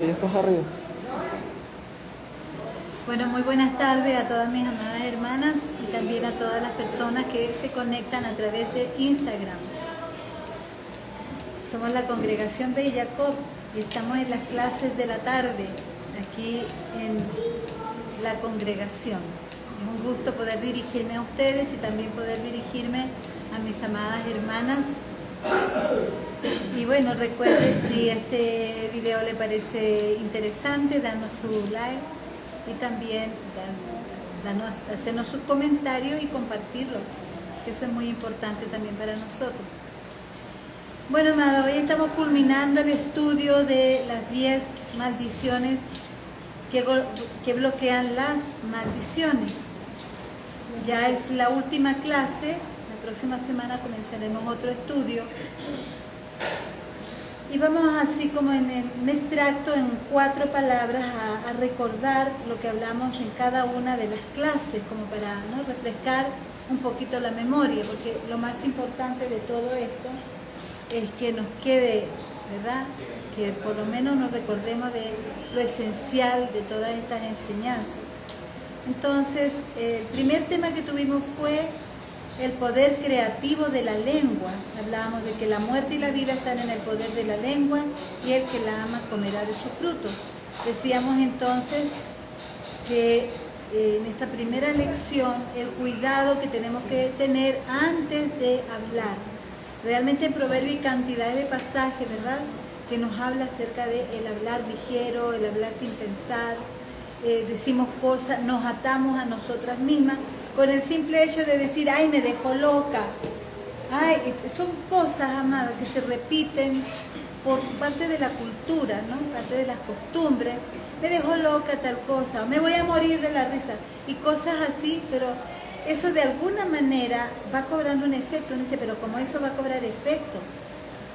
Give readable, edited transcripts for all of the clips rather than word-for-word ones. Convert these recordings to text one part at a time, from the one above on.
ya estás arriba. Bueno, muy buenas tardes a todas mis amadas hermanas y también a todas las personas que se conectan a través de Instagram. Somos la Congregación Bellacob y estamos en las clases de la tarde, aquí en la congregación. Es un gusto poder dirigirme a ustedes y también poder dirigirme a mis amadas hermanas. Y bueno, recuerde, si este video le parece interesante, danos su like y también hacernos su comentario y compartirlo, que eso es muy importante también para nosotros. Bueno, amado, hoy estamos culminando el estudio de las 10 maldiciones que bloquean las maldiciones. Ya es la última clase, la próxima semana comenzaremos otro estudio. Y vamos así como en un extracto, en 4 palabras, a recordar lo que hablamos en cada una de las clases, como para refrescar un poquito la memoria, porque lo más importante de todo esto es que nos quede, ¿verdad? Que por lo menos nos recordemos de lo esencial de todas estas enseñanzas. Entonces, el primer tema que tuvimos fue el poder creativo de la lengua. Hablábamos de que la muerte y la vida están en el poder de la lengua y el que la ama comerá de su fruto. Decíamos entonces que en esta primera lección el cuidado que tenemos que tener antes de hablar. Realmente en Proverbio hay cantidad de pasajes, ¿verdad?, que nos habla acerca de el hablar ligero, el hablar sin pensar. Decimos cosas, nos atamos a nosotras mismas con el simple hecho de decir, ay, me dejó loca. Ay, son cosas, amadas, que se repiten por parte de la cultura, ¿no? Parte de las costumbres. Me dejó loca tal cosa, me voy a morir de la risa, y cosas así, pero eso de alguna manera va cobrando un efecto. Uno dice, pero ¿cómo eso va a cobrar efecto?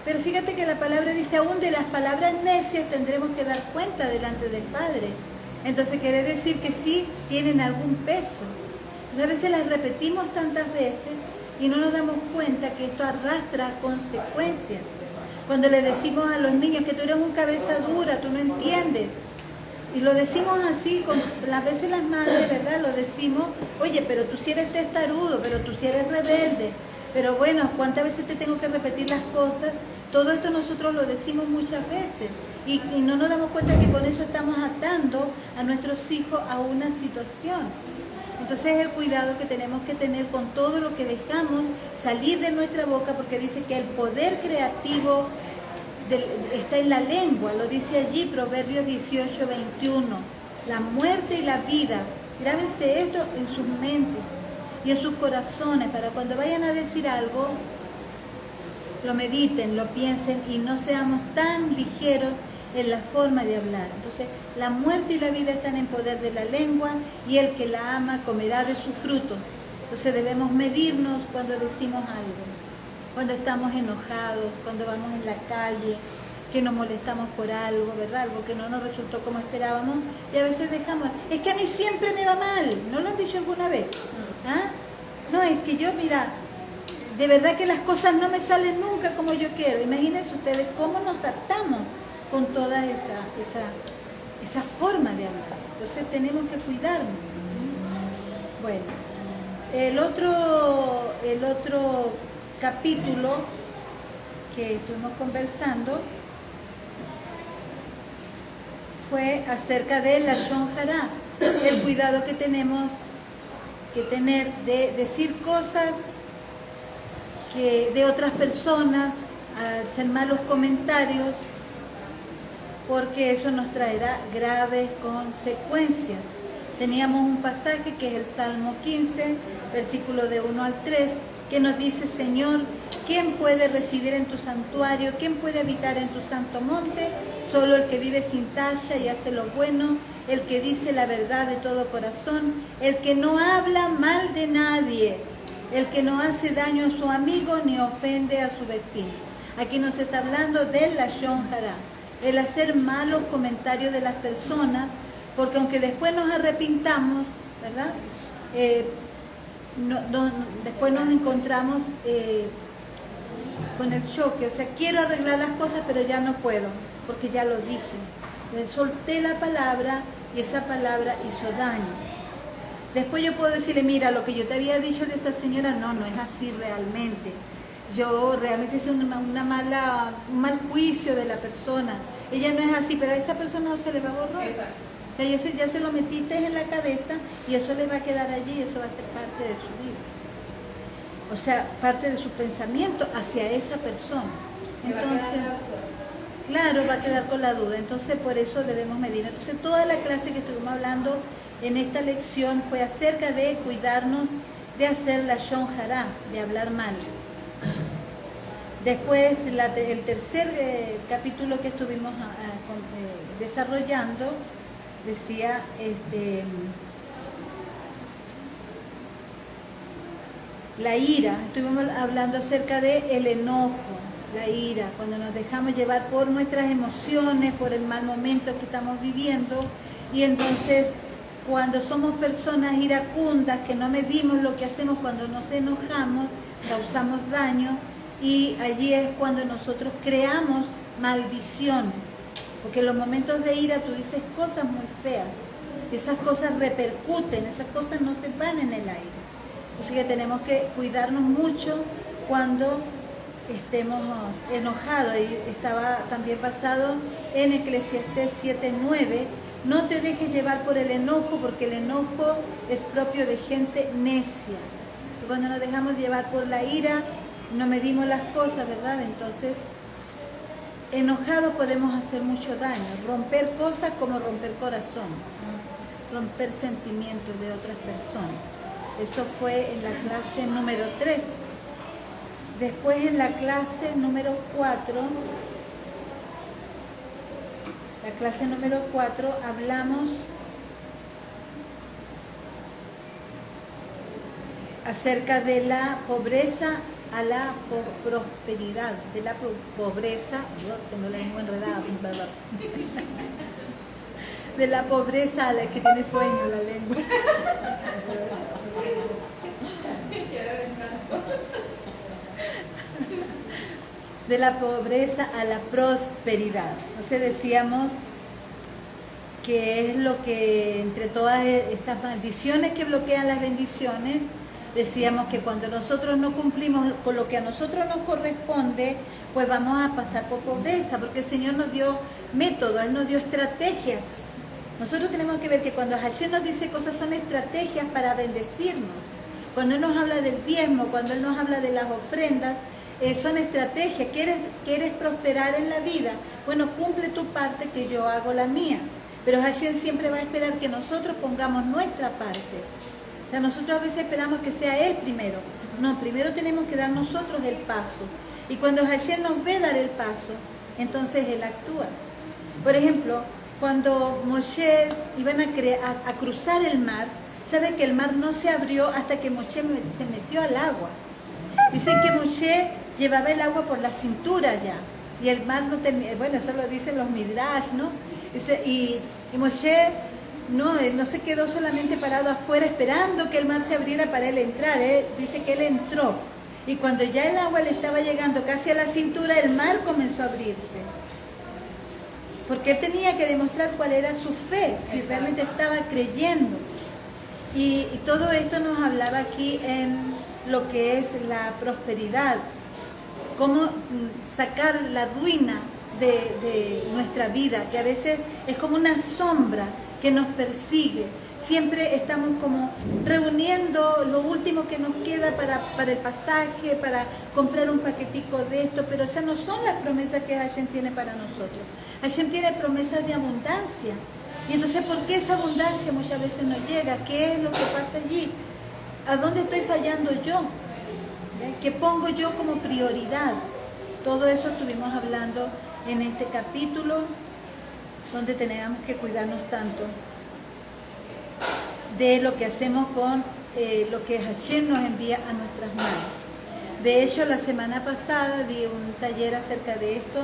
Pero fíjate que la palabra dice, aún de las palabras necias tendremos que dar cuenta delante del Padre. Entonces quiere decir que sí tienen algún peso. Entonces, a veces las repetimos tantas veces y no nos damos cuenta que esto arrastra consecuencias. Cuando le decimos a los niños que tú eres un cabeza dura, tú no entiendes. Y lo decimos así, las veces las madres, ¿verdad? Lo decimos, oye, pero tú sí eres testarudo, pero tú sí eres rebelde. Pero bueno, ¿cuántas veces te tengo que repetir las cosas? Todo esto nosotros lo decimos muchas veces. Y no nos damos cuenta que con eso estamos atando a nuestros hijos a una situación. Entonces es el cuidado que tenemos que tener con todo lo que dejamos salir de nuestra boca, porque dice que el poder creativo está en la lengua, lo dice allí, Proverbios 18:21. La muerte y la vida, grábense esto en sus mentes y en sus corazones, para cuando vayan a decir algo, lo mediten, lo piensen y no seamos tan ligeros en la forma de hablar. Entonces, la muerte y la vida están en poder de la lengua y el que la ama comerá de su fruto. Entonces debemos medirnos cuando decimos algo, cuando estamos enojados, cuando vamos en la calle, que nos molestamos por algo, ¿verdad? Algo que no nos resultó como esperábamos y a veces dejamos, es que a mí siempre me va mal, ¿no lo han dicho alguna vez? ¿Ah? No, es que yo, mira, de verdad que las cosas no me salen nunca como yo quiero. Imagínense ustedes cómo nos atamos con toda esa forma de hablar. Entonces tenemos que cuidarnos. Bueno, el otro capítulo que estuvimos conversando fue acerca de la Lashon Hara, el cuidado que tenemos que tener de decir cosas de otras personas, hacer malos comentarios, porque eso nos traerá graves consecuencias. Teníamos un pasaje que es el Salmo 15, versículo de 1 al 3, que nos dice, Señor, ¿quién puede residir en tu santuario? ¿Quién puede habitar en tu santo monte? Solo el que vive sin tacha y hace lo bueno, el que dice la verdad de todo corazón, el que no habla mal de nadie, el que no hace daño a su amigo ni ofende a su vecino. Aquí nos está hablando del Lashon Hara, el hacer malos comentarios de las personas, porque aunque después nos arrepintamos, ¿verdad? Después nos encontramos con el choque, o sea, quiero arreglar las cosas, pero ya no puedo, porque ya lo dije. Le solté la palabra y esa palabra hizo daño. Después yo puedo decirle, mira, lo que yo te había dicho de esta señora, no es así realmente. Yo realmente hice un mal juicio de la persona. Ella no es así, pero a esa persona no se le va a borrar. Exacto. O sea, ya se lo metiste en la cabeza y eso le va a quedar allí, eso va a ser parte de su vida. O sea, parte de su pensamiento hacia esa persona. Entonces, claro, va a quedar con la duda. Entonces, por eso debemos medir. Entonces, toda la clase que estuvimos hablando en esta lección fue acerca de cuidarnos de hacer la Lashon Hara, de hablar mal. Después, el tercer capítulo que estuvimos desarrollando decía, la ira. Estuvimos hablando acerca de el enojo, la ira, cuando nos dejamos llevar por nuestras emociones, por el mal momento que estamos viviendo, y entonces cuando somos personas iracundas, que no medimos lo que hacemos cuando nos enojamos, causamos daño, y allí es cuando nosotros creamos maldiciones, porque en los momentos de ira tú dices cosas muy feas, esas cosas repercuten, esas cosas no se van en el aire. O sea que tenemos que cuidarnos mucho cuando estemos enojados. Y estaba también basado en Eclesiastés 7:9, no te dejes llevar por el enojo, porque el enojo es propio de gente necia. Y cuando nos dejamos llevar por la ira, no medimos las cosas, ¿verdad? Entonces, enojados podemos hacer mucho daño, romper cosas como romper corazón, romper sentimientos de otras personas. Eso fue en la clase número 3. Después en la clase número 4, hablamos acerca de la pobreza a la prosperidad, de la pobreza, yo tengo la lengua enredada, de la pobreza a la que tiene sueño la lengua. De la pobreza a la prosperidad. Entonces decíamos que es lo que entre todas estas maldiciones que bloquean las bendiciones, decíamos que cuando nosotros no cumplimos con lo que a nosotros nos corresponde, pues vamos a pasar por pobreza, porque el Señor nos dio métodos, Él nos dio estrategias. Nosotros tenemos que ver que cuando Hashem nos dice cosas son estrategias para bendecirnos. Cuando Él nos habla del diezmo, cuando Él nos habla de las ofrendas, son estrategias. ¿Quieres prosperar en la vida? Bueno, cumple tu parte que yo hago la mía. Pero Hashem siempre va a esperar que nosotros pongamos nuestra parte. O sea, nosotros a veces esperamos que sea Él primero. No, primero tenemos que dar nosotros el paso. Y cuando Hashem nos ve dar el paso, entonces Él actúa. Por ejemplo, cuando Moshe iban a cruzar el mar, sabe que el mar no se abrió hasta que Moshe se metió al agua. Dicen que Moshe llevaba el agua por la cintura ya, y el mar no terminó, bueno, eso lo dicen los Midrash, ¿no? Y Moshe él no se quedó solamente parado afuera esperando que el mar se abriera para él entrar, dice que él entró, y cuando ya el agua le estaba llegando casi a la cintura, el mar comenzó a abrirse. Porque él tenía que demostrar cuál era su fe, si realmente estaba creyendo. Y todo esto nos hablaba aquí en lo que es la prosperidad, cómo sacar la ruina de nuestra vida, que a veces es como una sombra que nos persigue. Siempre estamos como reuniendo lo último que nos queda para el pasaje, para comprar un paquetico de esto, pero ya no son las promesas que Hashem tiene para nosotros. Hashem tiene promesas de abundancia. Y entonces, ¿por qué esa abundancia muchas veces no llega? ¿Qué es lo que pasa allí? ¿A dónde estoy fallando yo? ¿Qué pongo yo como prioridad? Todo eso estuvimos hablando en este capítulo, donde tenemos que cuidarnos tanto de lo que hacemos con lo que Hashem nos envía a nuestras manos. De hecho, la semana pasada di un taller acerca de esto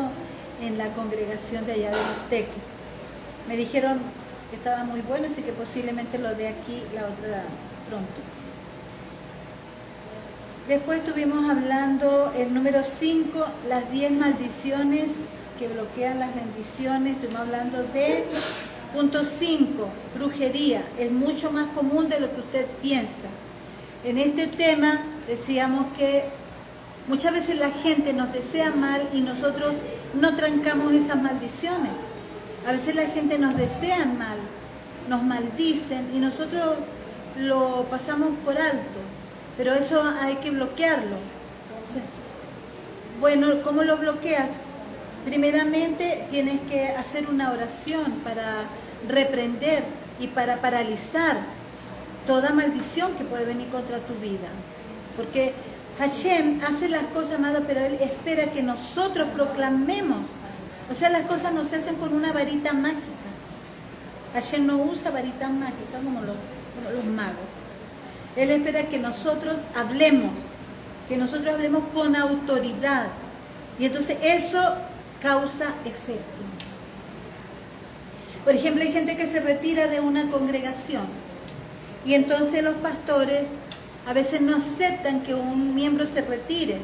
en la congregación de allá de Los Teques. Me dijeron que estaba muy bueno, así que posiblemente lo dé aquí la otra pronto. Después estuvimos hablando el número 5, las 10 maldiciones que bloquean las bendiciones. Estuvimos hablando de punto 5, brujería. Es mucho más común de lo que usted piensa. En este tema decíamos que muchas veces la gente nos desea mal y nosotros no trancamos esas maldiciones. A veces la gente nos desea mal, nos maldicen y nosotros lo pasamos por alto, pero eso hay que bloquearlo. Bueno, ¿cómo lo bloqueas? Primeramente tienes que hacer una oración para reprender y para paralizar toda maldición que puede venir contra tu vida. Porque Hashem hace las cosas, amado, pero Él espera que nosotros proclamemos. O sea, las cosas no se hacen con una varita mágica. Hashem no usa varitas mágicas como los magos. Él espera que nosotros hablemos con autoridad. Y entonces eso causa efecto. Por ejemplo, hay gente que se retira de una congregación y entonces los pastores a veces no aceptan que un miembro se retire.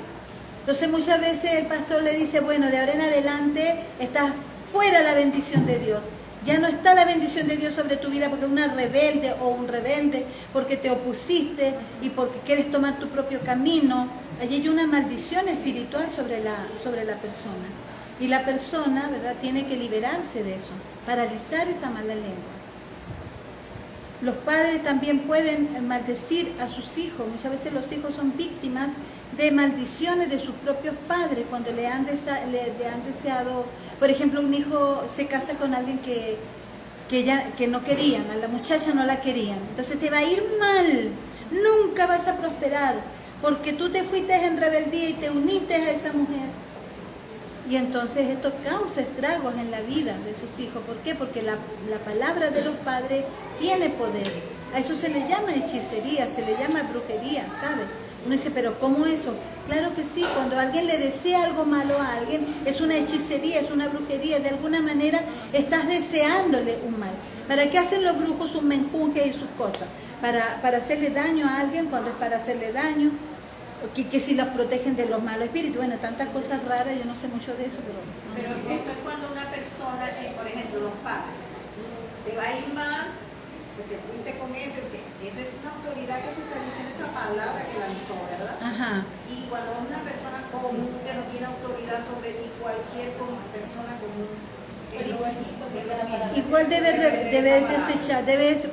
Entonces muchas veces el pastor le dice, bueno, de ahora en adelante estás fuera la bendición de Dios. Ya no está la bendición de Dios sobre tu vida porque una rebelde o un rebelde, porque te opusiste y porque quieres tomar tu propio camino. Allí hay una maldición espiritual sobre la persona. Y la persona, ¿verdad?, tiene que liberarse de eso, paralizar esa mala lengua. Los padres también pueden maldecir a sus hijos. Muchas veces los hijos son víctimas de maldiciones de sus propios padres cuando le han deseado. Por ejemplo, un hijo se casa con alguien que no querían, a la muchacha no la querían. Entonces te va a ir mal, nunca vas a prosperar, porque tú te fuiste en rebeldía y te uniste a esa mujer. Y entonces esto causa estragos en la vida de sus hijos. ¿Por qué? Porque la palabra de los padres tiene poder. A eso se le llama hechicería, se le llama brujería, ¿sabes? Uno dice, pero ¿cómo eso? Claro que sí, cuando alguien le desea algo malo a alguien, es una hechicería, es una brujería. De alguna manera estás deseándole un mal. ¿Para qué hacen los brujos un menjunje y sus cosas? Para hacerle daño a alguien cuando es para hacerle daño. Que si los protegen de los malos espíritus, bueno, tantas cosas raras, yo no sé mucho de eso, pero esto es cuando una persona, por ejemplo, los padres, te va a ir mal, que te fuiste con ese, porque esa es una autoridad que tú te dicen esa palabra que lanzó, ¿verdad? Ajá. Y cuando una persona común que no tiene autoridad sobre ti, cualquier persona común, igual debe desechar, debes.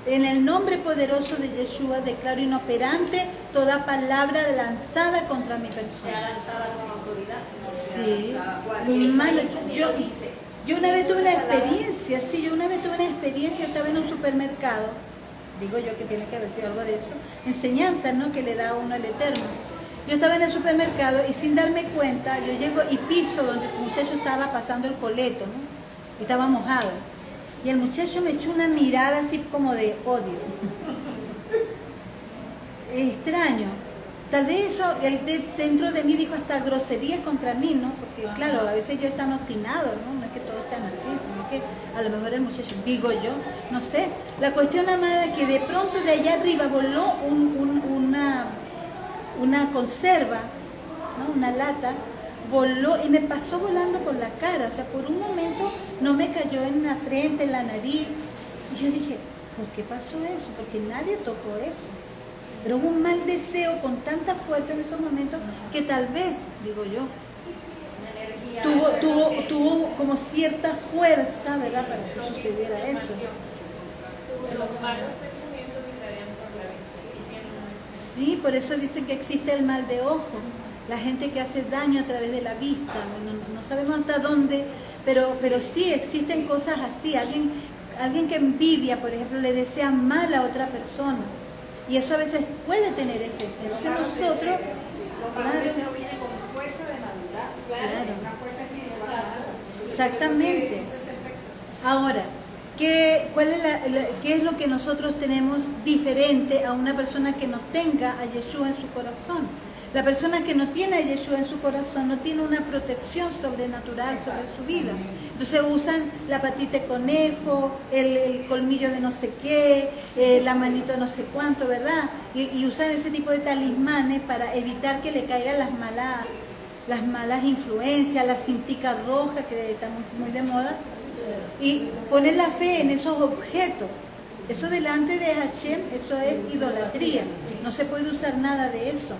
En el nombre poderoso de Yeshua declaro inoperante toda palabra lanzada contra mi persona. Sea lanzada con autoridad. Sí. Hermano, yo una vez tuve una experiencia, yo estaba en un supermercado, digo yo que tiene que haber sido algo de eso, enseñanza, ¿no?, que le da uno al Eterno. Yo estaba en el supermercado y sin darme cuenta, yo llego y piso donde el muchacho estaba pasando el coleto, ¿no?, y estaba mojado. Y el muchacho me echó una mirada así como de odio. Es extraño. Tal vez eso, él dentro de mí dijo hasta groserías contra mí, ¿no? Porque claro, a veces yo están obstinado, ¿no? No es que todo sea así, sino que a lo mejor el muchacho, digo yo, no sé. La cuestión, amada, que de pronto de allá arriba voló una conserva, ¿no?, una lata, voló y me pasó volando por la cara. O sea, por un momento no me cayó en la frente, en la nariz. Y yo dije, ¿por qué pasó eso? Porque nadie tocó eso. Pero hubo un mal deseo con tanta fuerza en estos momentos que tal vez, digo yo, tuvo como cierta fuerza, ¿verdad?, para que sucediera eso. Los malos pensamientos estarían por la vista. Sí, por eso dicen que existe el mal de ojo. La gente que hace daño a través de la vista, no sabemos hasta dónde, pero sí existen cosas así. Alguien que envidia, por ejemplo, le desea mal a otra persona. Y eso a veces puede tener efecto. Entonces nosotros... Los malos deseos vienen con fuerza de maldad, claro, una fuerza espiritual. Exactamente. Eso es efecto. Ahora, ¿qué es lo que nosotros tenemos diferente a una persona que no tenga a Yeshua en su corazón? La persona que no tiene a Yeshua en su corazón no tiene una protección sobrenatural sobre su vida. Entonces usan la patita de conejo, el colmillo de no sé qué, la manito de no sé cuánto, ¿verdad? Y usan ese tipo de talismanes para evitar que le caigan las las malas influencias, la cintica roja que está muy de moda, y poner la fe en esos objetos. Eso delante de Hashem, eso es idolatría. No se puede usar nada de eso.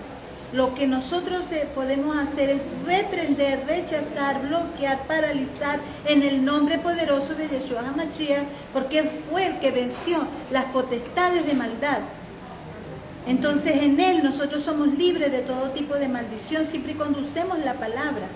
Lo que nosotros podemos hacer es reprender, rechazar, bloquear, paralizar en el nombre poderoso de Yeshua HaMashiach, porque fue el que venció las potestades de maldad. Entonces en Él nosotros somos libres de todo tipo de maldición, siempre y cuando usemos la palabra.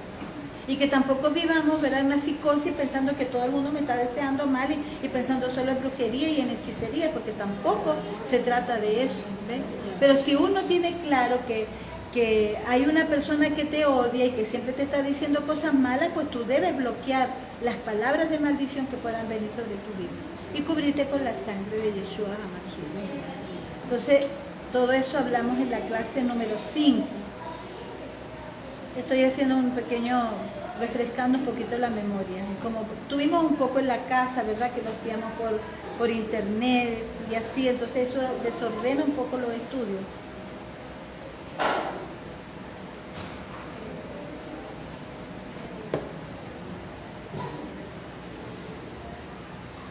Y que tampoco vivamos, ¿verdad?, en una psicosis pensando que todo el mundo me está deseando mal y pensando solo en brujería y en hechicería, porque tampoco se trata de eso, ¿ves? Pero si uno tiene claro que hay una persona que te odia y que siempre te está diciendo cosas malas, pues tú debes bloquear las palabras de maldición que puedan venir sobre tu vida y cubrirte con la sangre de Yeshua HaMashiach. Entonces, todo eso hablamos en la clase número 5. Estoy haciendo un pequeño, refrescando un poquito la memoria. Como tuvimos un poco en la casa, ¿verdad?, que lo hacíamos por internet y así, entonces eso desordena un poco los estudios.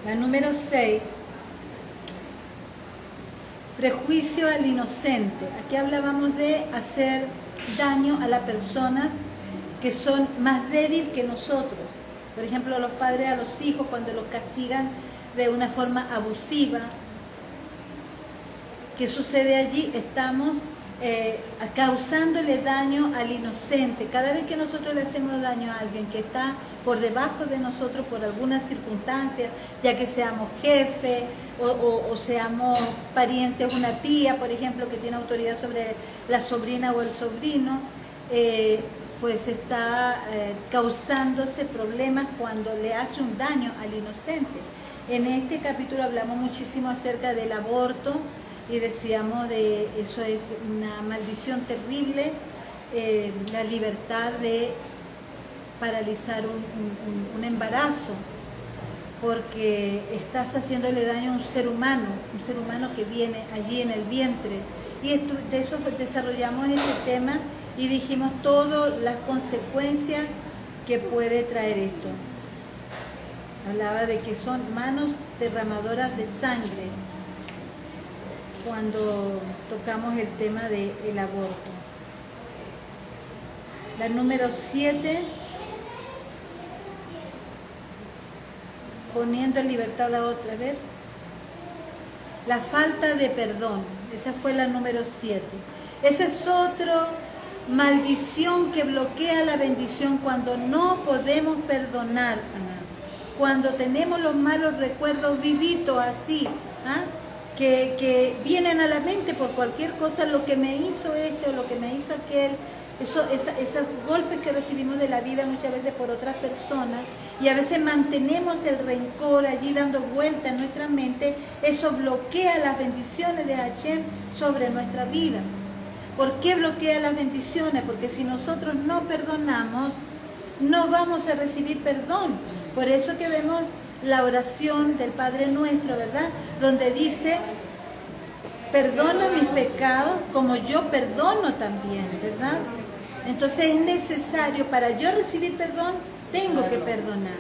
La número 6, prejuicio al inocente. Aquí hablábamos de hacer daño a la persona que son más débiles que nosotros. Por ejemplo, los padres a los hijos cuando los castigan de una forma abusiva. ¿Qué sucede allí? Estamos causándole daño al inocente. Cada vez que nosotros le hacemos daño a alguien que está por debajo de nosotros por alguna circunstancia, ya que seamos jefes o seamos parientes, una tía, por ejemplo, que tiene autoridad sobre la sobrina o el sobrino, pues está causándose problemas cuando le hace un daño al inocente. En este capítulo hablamos muchísimo acerca del aborto, y decíamos de eso es una maldición terrible, la libertad de paralizar un embarazo, porque estás haciéndole daño a un ser humano que viene allí en el vientre. Y de eso desarrollamos este tema y dijimos todas las consecuencias que puede traer esto. Hablaba de que son manos derramadoras de sangre, cuando tocamos el tema del aborto. La número 7, poniendo en libertad a otra vez. La falta de perdón, esa fue la número 7. Esa es otra maldición que bloquea la bendición cuando no podemos perdonar, cuando tenemos los malos recuerdos vivitos así, que vienen a la mente por cualquier cosa, lo que me hizo este o lo que me hizo aquel, esos golpes que recibimos de la vida muchas veces por otras personas, y a veces mantenemos el rencor allí dando vuelta en nuestra mente. Eso bloquea las bendiciones de Hashem sobre nuestra vida. ¿Por qué bloquea las bendiciones? Porque si nosotros no perdonamos, no vamos a recibir perdón. Por eso que vemos la oración del Padre Nuestro, ¿verdad?, donde dice: perdona mis pecados como yo perdono también, ¿verdad? Entonces es necesario, para yo recibir perdón, tengo que perdonar.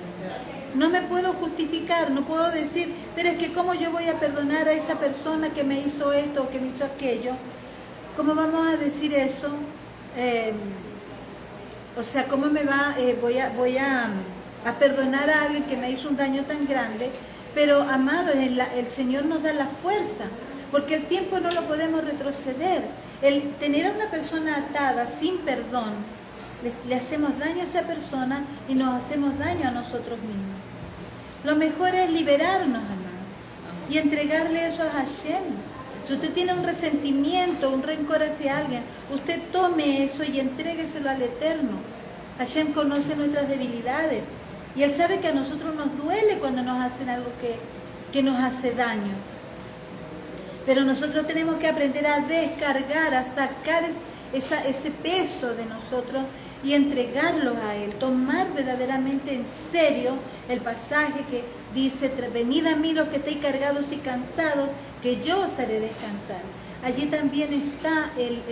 No me puedo justificar, no puedo decir, pero es que ¿cómo yo voy a perdonar a esa persona que me hizo esto o que me hizo aquello? ¿Cómo vamos a decir eso? O sea, ¿cómo me va? Voy a perdonar a alguien que me hizo un daño tan grande. Pero, amados, el Señor nos da la fuerza, porque el tiempo no lo podemos retroceder. El tener a una persona atada sin perdón, le hacemos daño a esa persona y nos hacemos daño a nosotros mismos. Lo mejor es liberarnos, amados, y entregarle eso a Hashem. Si usted tiene un resentimiento, un rencor hacia alguien, usted tome eso y entrégueselo al Eterno. Hashem conoce nuestras debilidades y Él sabe que a nosotros nos duele cuando nos hacen algo que nos hace daño. Pero nosotros tenemos que aprender a descargar, a sacar ese peso de nosotros y entregarlo a Él. Tomar verdaderamente en serio el pasaje que dice: venid a mí los que estéis cargados y cansados, que yo os haré descansar. Allí también está el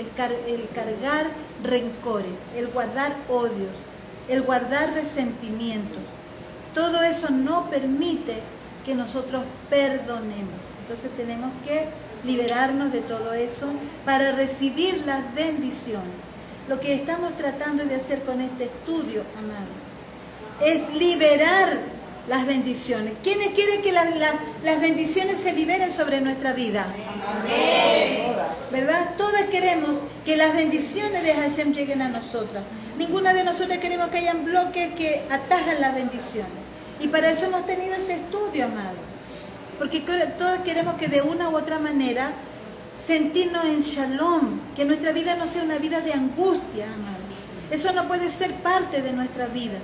cargar rencores, el guardar odios, el guardar resentimientos. Todo eso no permite que nosotros perdonemos. Entonces tenemos que liberarnos de todo eso para recibir las bendiciones. Lo que estamos tratando de hacer con este estudio, amado, es liberar las bendiciones. ¿Quiénes quieren que las bendiciones se liberen sobre nuestra vida? Amén. ¿Verdad? Todas queremos que las bendiciones de Hashem lleguen a nosotras. Ninguna de nosotras queremos que hayan bloques que atajan las bendiciones. Y para eso hemos tenido este estudio, amado. Porque todos queremos que de una u otra manera sentirnos en shalom, que nuestra vida no sea una vida de angustia, amado. Eso no puede ser parte de nuestra vida.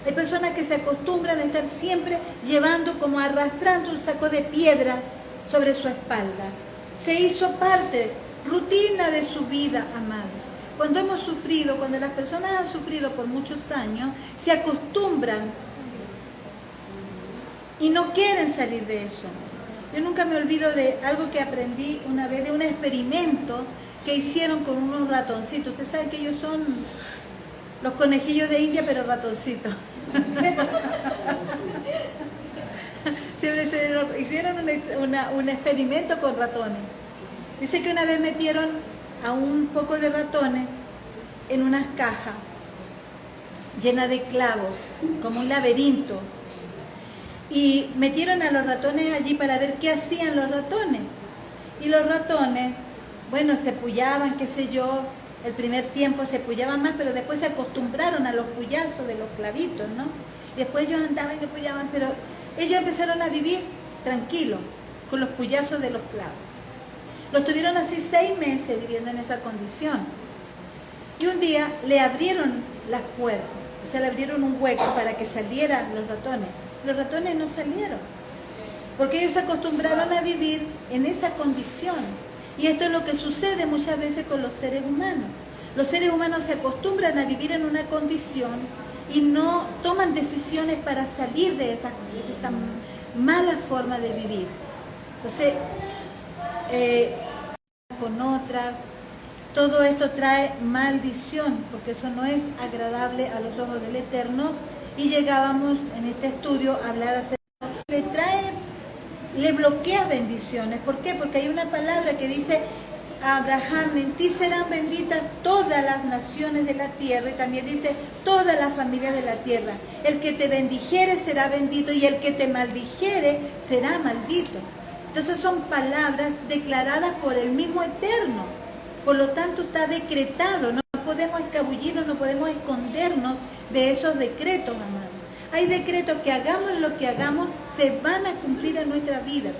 Hay personas que se acostumbran a estar siempre llevando, como arrastrando un saco de piedra sobre su espalda. Se hizo parte, rutina de su vida, amado. Cuando hemos sufrido, cuando las personas han sufrido por muchos años, se acostumbran y no quieren salir de eso. Yo nunca me olvido de algo que aprendí una vez, de un experimento que hicieron con unos ratoncitos. Ustedes saben que ellos son los conejillos de India, pero ratoncitos. Siempre hicieron un experimento con ratones. Dice que una vez metieron a un poco de ratones en unas cajas llenas de clavos, como un laberinto. Y metieron a los ratones allí para ver qué hacían los ratones. Y los ratones, bueno, se pullaban, qué sé yo, el primer tiempo se pullaban más, pero después se acostumbraron a los puyazos de los clavitos, ¿no? Después ellos andaban y pullaban, pero ellos empezaron a vivir tranquilos, con los puyazos de los clavos. Los tuvieron así 6 meses viviendo en esa condición. Y un día le abrieron las puertas, o sea, le abrieron un hueco para que salieran los ratones. Los ratones no salieron, porque ellos se acostumbraron a vivir en esa condición. Y esto es lo que sucede muchas veces con los seres humanos. Los seres humanos se acostumbran a vivir en una condición y no toman decisiones para salir de esa mala forma de vivir. Entonces, con otras, todo esto trae maldición, porque eso no es agradable a los ojos del Eterno. Y llegábamos en este estudio a hablar acerca de le bloquea bendiciones. ¿Por qué? Porque hay una palabra que dice a Abraham: en ti serán benditas todas las naciones de la tierra, y también dice todas las familias de la tierra. El que te bendijere será bendito, y el que te maldijere será maldito. Entonces son palabras declaradas por el mismo Eterno. Por lo tanto está decretado. No podemos escabullirnos, no podemos escondernos de esos decretos, amados. Hay decretos que hagamos lo que hagamos, se van a cumplir en nuestra vida.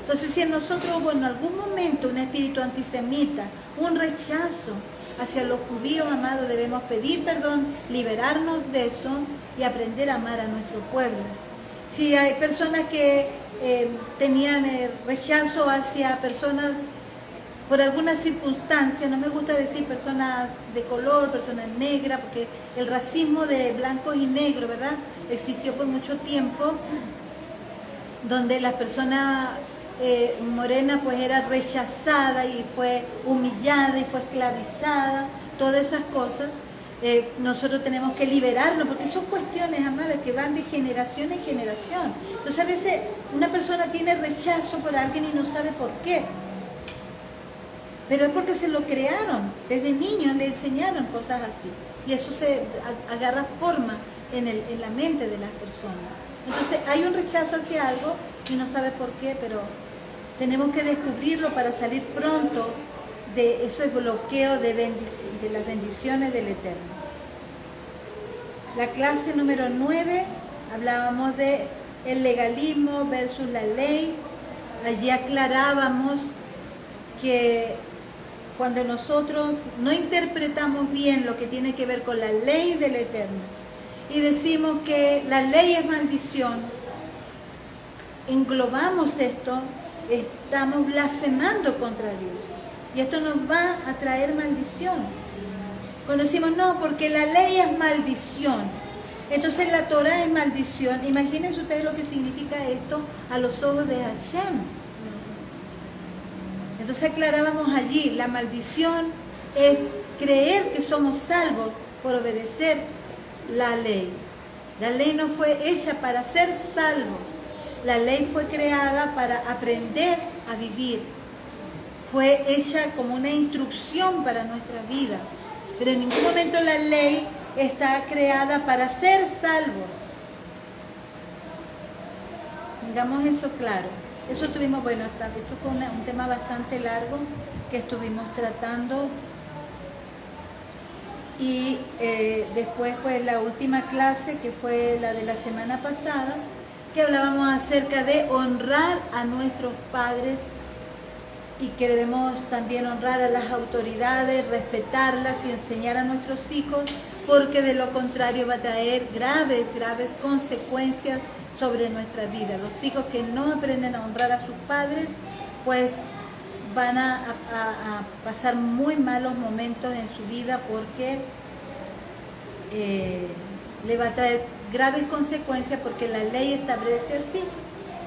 Entonces, si en nosotros hubo en algún momento un espíritu antisemita, un rechazo hacia los judíos, amados, debemos pedir perdón, liberarnos de eso y aprender a amar a nuestro pueblo. Si hay personas que tenían rechazo hacia personas por alguna circunstancia, no me gusta decir personas de color, personas negras, porque el racismo de blancos y negros, ¿verdad?, existió por mucho tiempo, donde la persona morena pues era rechazada y fue humillada y fue esclavizada, todas esas cosas. Nosotros tenemos que liberarnos, porque son cuestiones, amadas, que van de generación en generación. Entonces a veces una persona tiene rechazo por alguien y no sabe por qué. Pero es porque se lo crearon, desde niños le enseñaron cosas así. Y eso se agarra forma en la mente de las personas. Entonces hay un rechazo hacia algo y no sabe por qué, pero tenemos que descubrirlo para salir pronto de esos bloqueos de las bendiciones del Eterno. La clase número 9, hablábamos de el legalismo versus la ley. Allí aclarábamos que cuando nosotros no interpretamos bien lo que tiene que ver con la ley del Eterno y decimos que la ley es maldición, englobamos esto, estamos blasfemando contra Dios. Y esto nos va a traer maldición. Cuando decimos no, porque la ley es maldición, entonces la Torah es maldición. Imagínense ustedes lo que significa esto a los ojos de Hashem. Entonces aclarábamos allí, la maldición es creer que somos salvos por obedecer la ley. La ley no fue hecha para ser salvos. La ley fue creada para aprender a vivir. Fue hecha como una instrucción para nuestra vida. Pero en ningún momento la ley está creada para ser salvos. Tengamos eso claro. Eso tuvimos, bueno, eso fue un tema bastante largo que estuvimos tratando. Y después pues la última clase, que fue la de la semana pasada, que hablábamos acerca de honrar a nuestros padres y que debemos también honrar a las autoridades, respetarlas y enseñar a nuestros hijos, porque de lo contrario va a traer graves consecuencias sobre nuestra vida. Los hijos que no aprenden a honrar a sus padres, pues van a pasar muy malos momentos en su vida, porque le va a traer graves consecuencias, porque la ley establece así.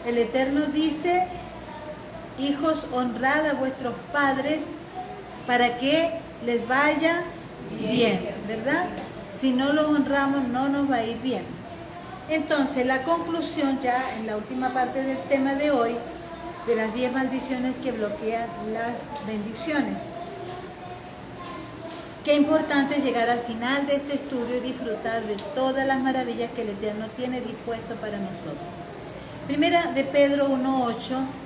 El Eterno dice: hijos, honrad a vuestros padres para que les vaya bien, ¿verdad? Si no los honramos, no nos va a ir bien. Entonces, la conclusión ya en la última parte del tema de hoy, de las 10 maldiciones que bloquean las bendiciones. Qué importante es llegar al final de este estudio y disfrutar de todas las maravillas que el Eterno tiene dispuesto para nosotros. Primera de Pedro 1:8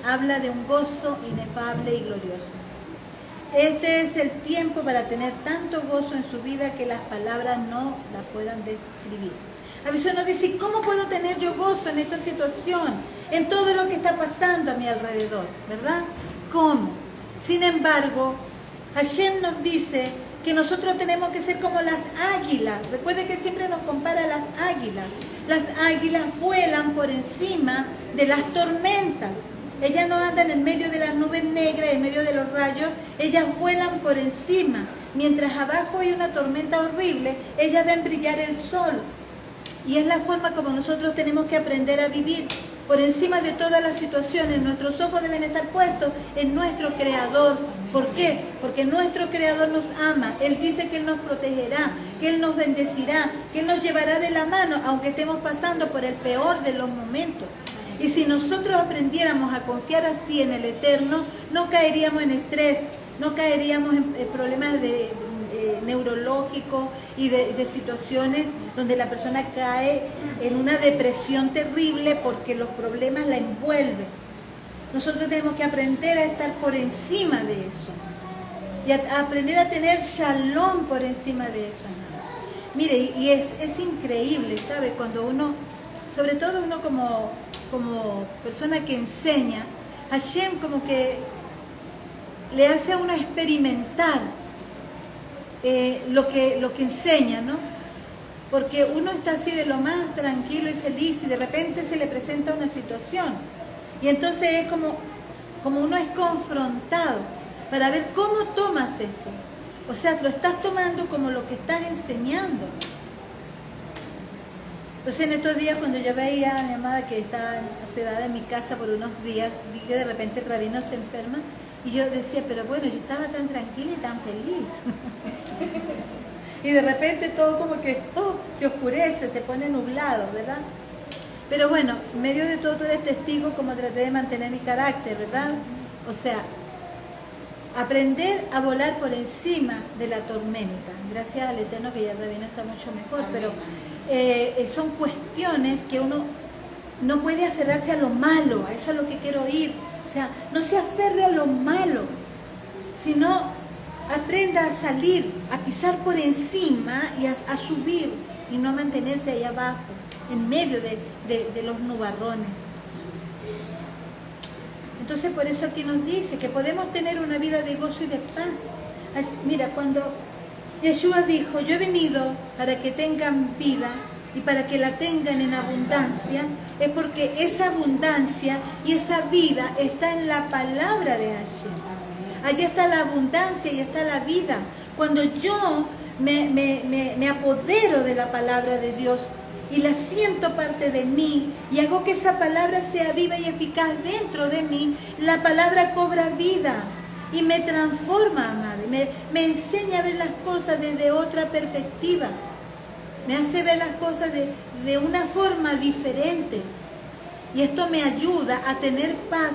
habla de un gozo inefable y glorioso. Este es el tiempo para tener tanto gozo en su vida que las palabras no la puedan describir. A veces uno dice: ¿cómo puedo tener yo gozo en esta situación? En todo lo que está pasando a mi alrededor, ¿verdad? ¿Cómo? Sin embargo, Hashem nos dice que nosotros tenemos que ser como las águilas. Recuerde que siempre nos compara a las águilas. Las águilas vuelan por encima de las tormentas. Ellas no andan en medio de las nubes negras, en medio de los rayos. Ellas vuelan por encima. Mientras abajo hay una tormenta horrible, ellas ven brillar el sol. Y es la forma como nosotros tenemos que aprender a vivir. Por encima de todas las situaciones, nuestros ojos deben estar puestos en nuestro Creador. ¿Por qué? Porque nuestro Creador nos ama. Él dice que Él nos protegerá, que Él nos bendecirá, que Él nos llevará de la mano, aunque estemos pasando por el peor de los momentos. Y si nosotros aprendiéramos a confiar así en el Eterno, no caeríamos en estrés, no caeríamos en problemas neurológicos y de situaciones donde la persona cae en una depresión terrible porque los problemas la envuelven. Nosotros tenemos que aprender a estar por encima de eso y a aprender a tener shalom por encima de eso. Mire, y es increíble, ¿sabe? Cuando uno, sobre todo uno como persona que enseña, Hashem como que le hace a uno experimentar lo que enseña, ¿no? Porque uno está así de lo más tranquilo y feliz y de repente se le presenta una situación y entonces es como uno es confrontado para ver cómo tomas esto. O sea, lo estás tomando como lo que estás enseñando. Entonces en estos días, cuando yo veía a mi amada que estaba hospedada en mi casa por unos días, vi que de repente el rabino se enferma y yo decía: pero bueno, yo estaba tan tranquila y tan feliz. Y de repente todo como que se oscurece, se pone nublado, ¿verdad? Pero bueno, en medio de todo tú eres testigo como traté de mantener mi carácter, ¿verdad? O sea, aprender a volar por encima de la tormenta. Gracias al Eterno que ya el rabino está mucho mejor, pero son cuestiones que uno no puede aferrarse a lo malo, a eso es lo que quiero oír. O sea, no se aferre a lo malo, sino aprenda a salir, a pisar por encima y a subir y no mantenerse ahí abajo, en medio de los nubarrones. Entonces por eso aquí nos dice que podemos tener una vida de gozo y de paz. Mira, cuando Yeshua dijo: yo he venido para que tengan vida y para que la tengan en abundancia, es porque esa abundancia y esa vida está en la palabra de Hashem. Allí está la abundancia y está la vida. Cuando yo me apodero de la palabra de Dios y la siento parte de mí y hago que esa palabra sea viva y eficaz dentro de mí, la palabra cobra vida. y me transforma, amado. Me enseña a ver las cosas desde otra perspectiva. Me hace ver las cosas de una forma diferente. Y esto me ayuda a tener paz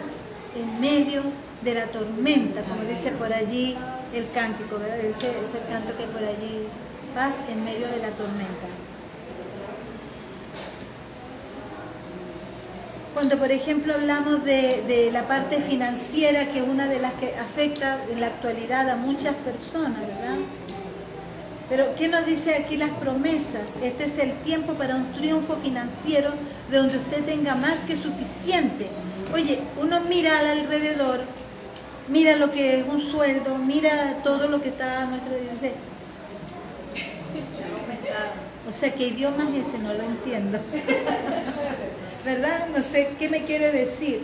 en medio de la tormenta, como dice por allí el cántico, ¿verdad? Ese canto que por allí, paz en medio de la tormenta. Cuando, por ejemplo, hablamos de la parte financiera, que es una de las que afecta en la actualidad a muchas personas, ¿verdad? Pero, ¿qué nos dice aquí las promesas? Este es el tiempo para un triunfo financiero de donde usted tenga más que suficiente. Oye, uno mira alrededor, mira lo que es un sueldo, mira todo lo que está a nuestro... Dice, o sea, ¿qué idioma es ese? No lo entiendo. ¿Verdad? No sé qué me quiere decir.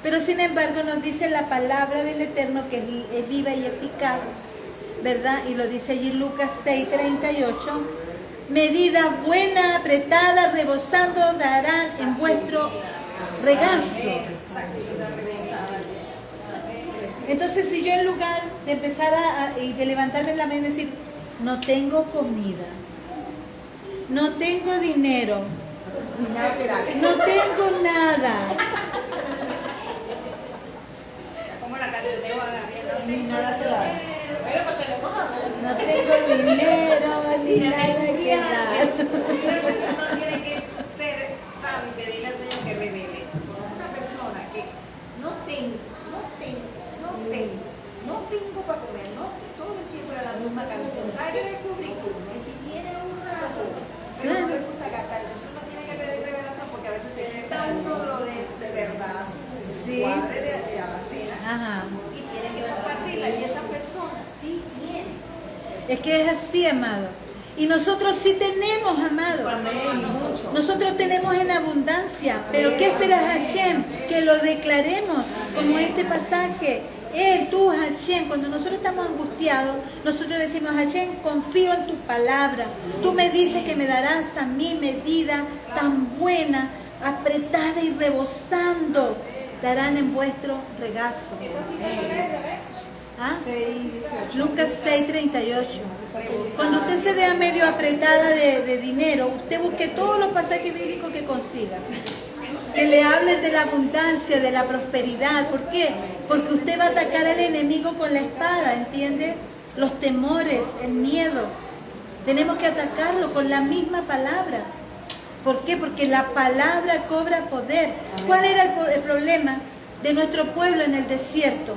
Pero sin embargo nos dice la palabra del Eterno que es viva y eficaz, ¿verdad? Y lo dice allí Lucas 6:38. Medida buena, apretada, rebosando, darán en vuestro regazo. Entonces, si yo en lugar de empezar y de levantarme en la mañana y decir, no tengo comida, no tengo dinero, no tengo nada. Como la canción de Juan Gabriel, Ni nada te da. No tengo tengo dinero, ni nada que dar. Uno tiene que ser sabio y pedirle al Señor que revele. Una persona que no tengo para comer, todo el tiempo era la misma canción. ¿Sabes qué descubrí? Que si tiene un rato, pero no le gusta gastar, entonces uno tiene que pedir revelación porque a veces se quita uno lo de verdad, su cuadre de alacena. Ajá. Y tiene que compartirla y esa persona sí tiene. Es que es así, amado. Y nosotros sí tenemos, amado. Nosotros tenemos en abundancia. Pero ¿qué espera Hashem? Que lo declaremos, como este pasaje. Tú, Hashem, cuando nosotros estamos angustiados, nosotros decimos, Hashem, confío en tu palabra. Tú me dices que me darás a mí medida tan buena, apretada y rebosando. Darán en vuestro regazo. ¿Ah? Lucas 6:38. Cuando usted se vea medio apretada de dinero, usted busque todos los pasajes bíblicos que consiga, que le hablen de la abundancia, de la prosperidad. ¿Por qué? Porque usted va a atacar al enemigo con la espada, ¿entiende? Los temores, el miedo. Tenemos que atacarlo con la misma palabra. ¿Por qué? Porque la palabra cobra poder. ¿Cuál era el problema de nuestro pueblo en el desierto?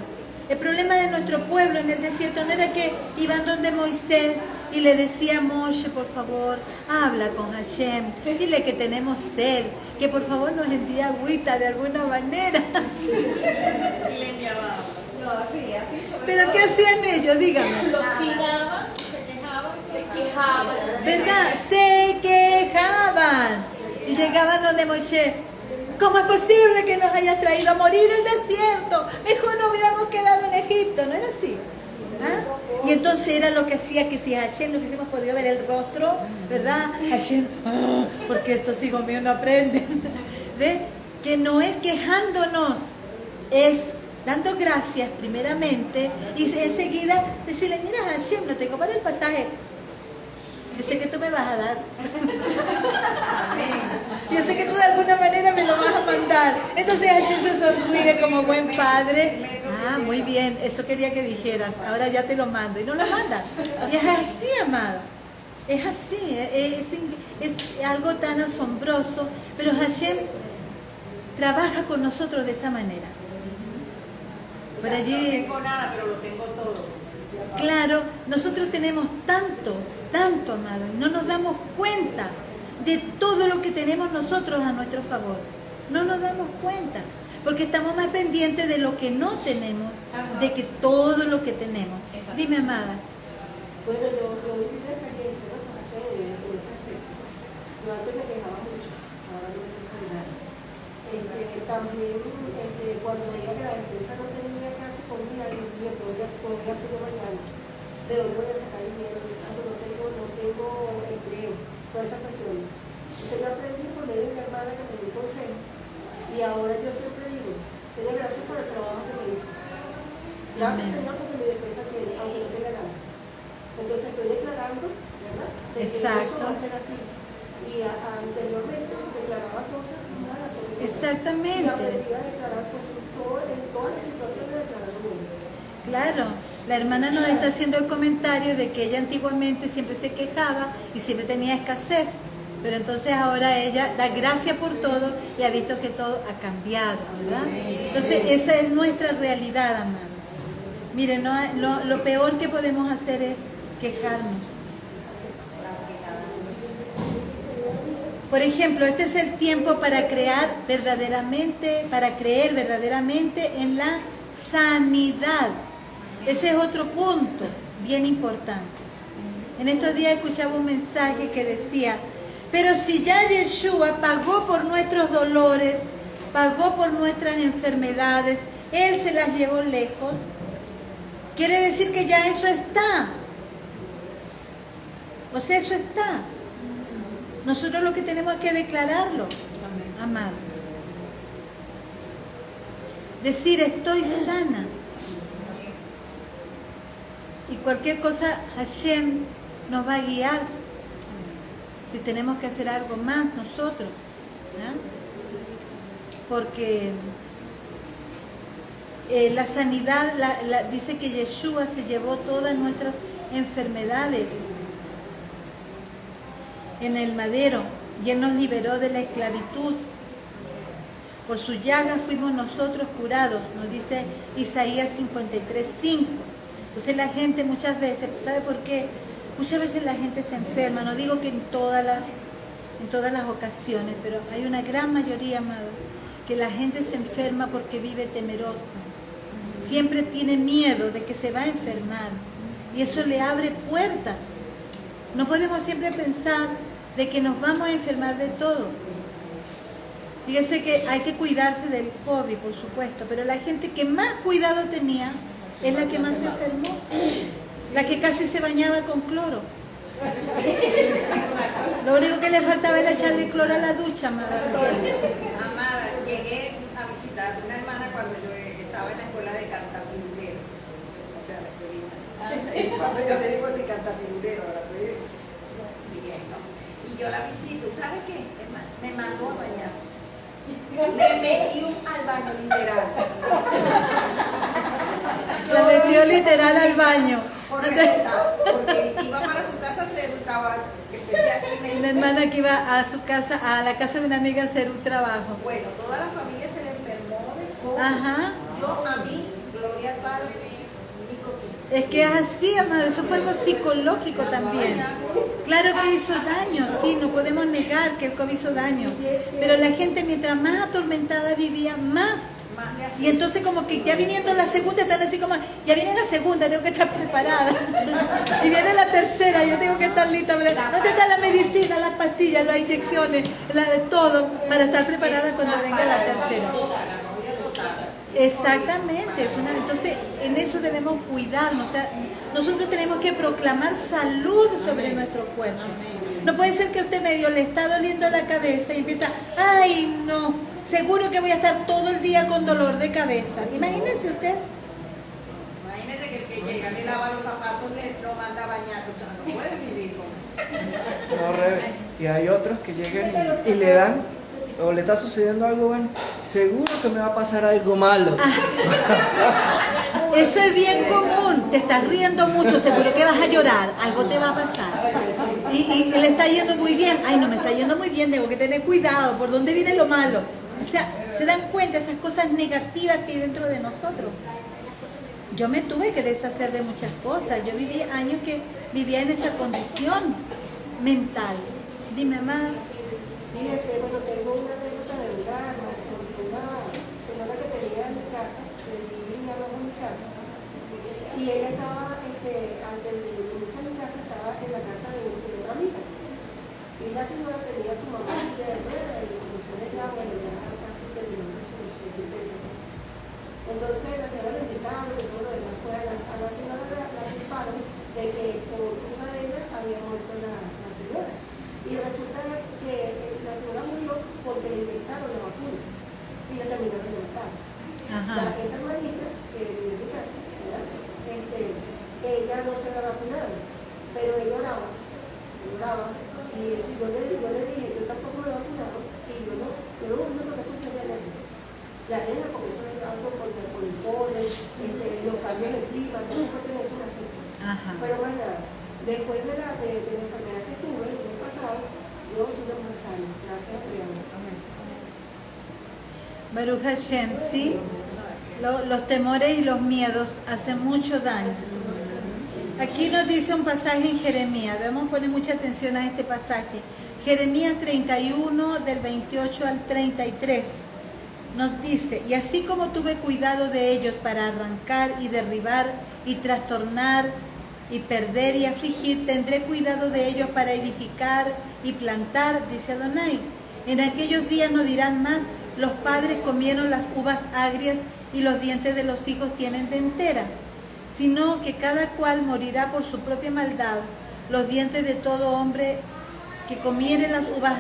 El problema de nuestro pueblo en el desierto no era que iban donde Moisés y le decía a Moshe, por favor, habla con Hashem, dile que tenemos sed, que por favor nos envíe agüita de alguna manera. Y le enviaba. No, sí, así. ¿Pero qué hacían ellos? Díganme. Los tiraban, se quejaban. ¿Verdad? Se quejaban. Y llegaban donde Moisés. ¿Cómo es posible que nos hayas traído a morir el desierto? Mejor no hubiéramos quedado en Egipto. ¿No era así? ¿Ah? Y entonces era lo que hacía que si a Hashem no hubiésemos podido ver el rostro, ¿verdad? Hashem, porque estos hijos míos no aprenden. ¿Ven? Que no es quejándonos, es dando gracias primeramente y enseguida decirle, mira Hashem, no tengo para el pasaje. Yo sé que tú me vas a dar. Yo sé que tú de alguna manera me lo vas a mandar. Entonces Hashem se sonríe como buen padre. Ah, muy bien, eso quería que dijeras. Ahora ya te lo mando. Y no lo manda. Y es así, amado. Es así. Es algo tan asombroso. Pero Hashem trabaja con nosotros de esa manera. Por allí, no tengo nada, pero lo tengo todo. Claro, nosotros tenemos tanto, amado, y no nos damos cuenta de todo lo que tenemos nosotros a nuestro favor. No nos damos cuenta, porque estamos más pendientes de lo que no tenemos, de que todo lo que tenemos. Dime, amada. Bueno, yo viví la experiencia, ¿no? Con Hashem en ese aspecto. Yo antes me quejaba mucho, ahora no me quejo de nada. También, cuando veía que la empresa no tenía casi comida, yo podría hacer mañana. ¿De dónde voy a sacar dinero? No tengo empleo, todas esas cuestiones. Entonces yo aprendí por medio de mi hermana que me dio consejo. Y ahora yo siempre digo, Señor, gracias por el trabajo que me dio. Gracias, Señor, porque mi defensa tiene, aunque no tenga nada. Entonces estoy declarando, ¿verdad? De que eso va a ser así. Y anteriormente declaraba cosas malas. Exactamente. Y aprendí a declarar en todas las situaciones de declarar bien. Claro, la hermana nos está haciendo el comentario de que ella antiguamente siempre se quejaba y siempre tenía escasez, pero entonces ahora ella da gracias por todo y ha visto que todo ha cambiado, ¿verdad? Entonces esa es nuestra realidad, amado. Miren, lo peor que podemos hacer es quejarnos. Por ejemplo, este es el tiempo para creer verdaderamente en la sanidad. Ese es otro punto bien importante. En estos días escuchaba un mensaje que decía, pero si ya Yeshua pagó por nuestros dolores, pagó por nuestras enfermedades, Él se las llevó lejos, quiere decir que ya eso está. O sea, eso está. Nosotros lo que tenemos es que declararlo, amado. Decir, estoy sana. Y cualquier cosa, Hashem nos va a guiar. Si tenemos que hacer algo más nosotros. ¿Ya? Porque la sanidad, dice que Yeshua se llevó todas nuestras enfermedades en el madero y Él nos liberó de la esclavitud. Por su llaga fuimos nosotros curados, nos dice Isaías 53:5. Entonces la gente muchas veces, ¿sabe por qué? Muchas veces la gente se enferma, no digo que en todas las ocasiones, pero hay una gran mayoría, amado, que la gente se enferma porque vive temerosa. Siempre tiene miedo de que se va a enfermar y eso le abre puertas. No podemos siempre pensar de que nos vamos a enfermar de todo. Fíjese que hay que cuidarse del COVID, por supuesto, pero la gente que más cuidado tenía es la que más se enfermó. La que casi se bañaba con cloro. Lo único que le faltaba era echarle cloro a la ducha, amada. Amada, llegué a visitar una hermana cuando yo estaba en la escuela de cantapirulero. O sea, la escuelita. Cuando yo te digo así, cantapirulero, ahora estoy viejo. Y yo la visito, ¿y sabe qué? Me mandó a bañar. Me metí al baño, literal. Se metió literal al baño. Porque iba para su casa a hacer un trabajo especial. Una hermana que iba a su casa, a la casa de una amiga a hacer un trabajo. Bueno, toda la familia se le enfermó de COVID. Ajá. Yo a mí, gloria al Padre, nicotina. Es que es así, amado, eso fue algo psicológico también. Claro que hizo daño, sí, no podemos negar que el COVID hizo daño. Pero la gente mientras más atormentada vivía, más. Y entonces como que ya viniendo la segunda, están así como, ya viene la segunda, tengo que estar preparada. Y viene la tercera, yo tengo que estar lista. ¿Dónde está la medicina, las pastillas, las inyecciones, todo, para estar preparada cuando venga la tercera? Exactamente, entonces en eso debemos cuidarnos. O sea, nosotros tenemos que proclamar salud sobre nuestro cuerpo. No puede ser que a usted medio le está doliendo la cabeza y empieza, ay no, seguro que voy a estar todo el día con dolor de cabeza. Imagínese usted. Imagínese que el que llega, le lava los zapatos, lo manda a bañar, o sea, no puede vivir con. No, Rebe. Y hay otros que llegan y le dan, o le está sucediendo algo bueno, seguro que me va a pasar algo malo. Eso es bien común, te estás riendo mucho, seguro que vas a llorar, algo te va a pasar. Y le está yendo muy bien, ay no, me está yendo muy bien, tengo que tener cuidado, ¿por dónde viene lo malo? O sea, se dan cuenta esas cosas negativas que hay dentro de nosotros. Yo me tuve que deshacer de muchas cosas, yo viví años que vivía en esa condición mental. Dime, mamá. Sí, bueno, tengo una anécdota de verdad, porque una señora que tenía en mi casa, que vivía abajo en mi casa, y ella estaba, antes de irse a mi casa, estaba en la casa de otra amiga. Y la señora tenía su mamá así de ruedas y condiciones ya, bueno, ya casi terminando su existencia. Entonces la señora le invitaba y todo lo demás, pues a la señora la culparon de que por culpa de ella había muerto la señora. Y resulta que la señora murió porque le inyectaron la vacuna y la terminaron de matar. Ajá. Esta hermanita que vive en mi casa, ¿verdad? Ella no se había vacunado, pero ella oraba, y eso, yo le dije, yo tampoco me he vacunado, y yo lo único que hace es tener alergia. La alergia, porque eso es algo por el polen, los cambios de clima, entonces porque eso me afecta. Ajá. Pero más nada, después de la enfermedad que tuve el año pasado, yo soy una mujer sana, gracias a Dios. Baruch Hashem, ¿sí? Los temores y los miedos hacen mucho daño. Aquí nos dice un pasaje en Jeremías, debemos poner mucha atención a este pasaje. Jeremías 31, del 28 al 33, nos dice: y así como tuve cuidado de ellos para arrancar y derribar y trastornar y perder y afligir, tendré cuidado de ellos para edificar y plantar, dice Adonai. En aquellos días no dirán más: los padres comieron las uvas agrias y los dientes de los hijos tienen dentera, sino que cada cual morirá por su propia maldad. Los dientes de todo hombre que comiere las uvas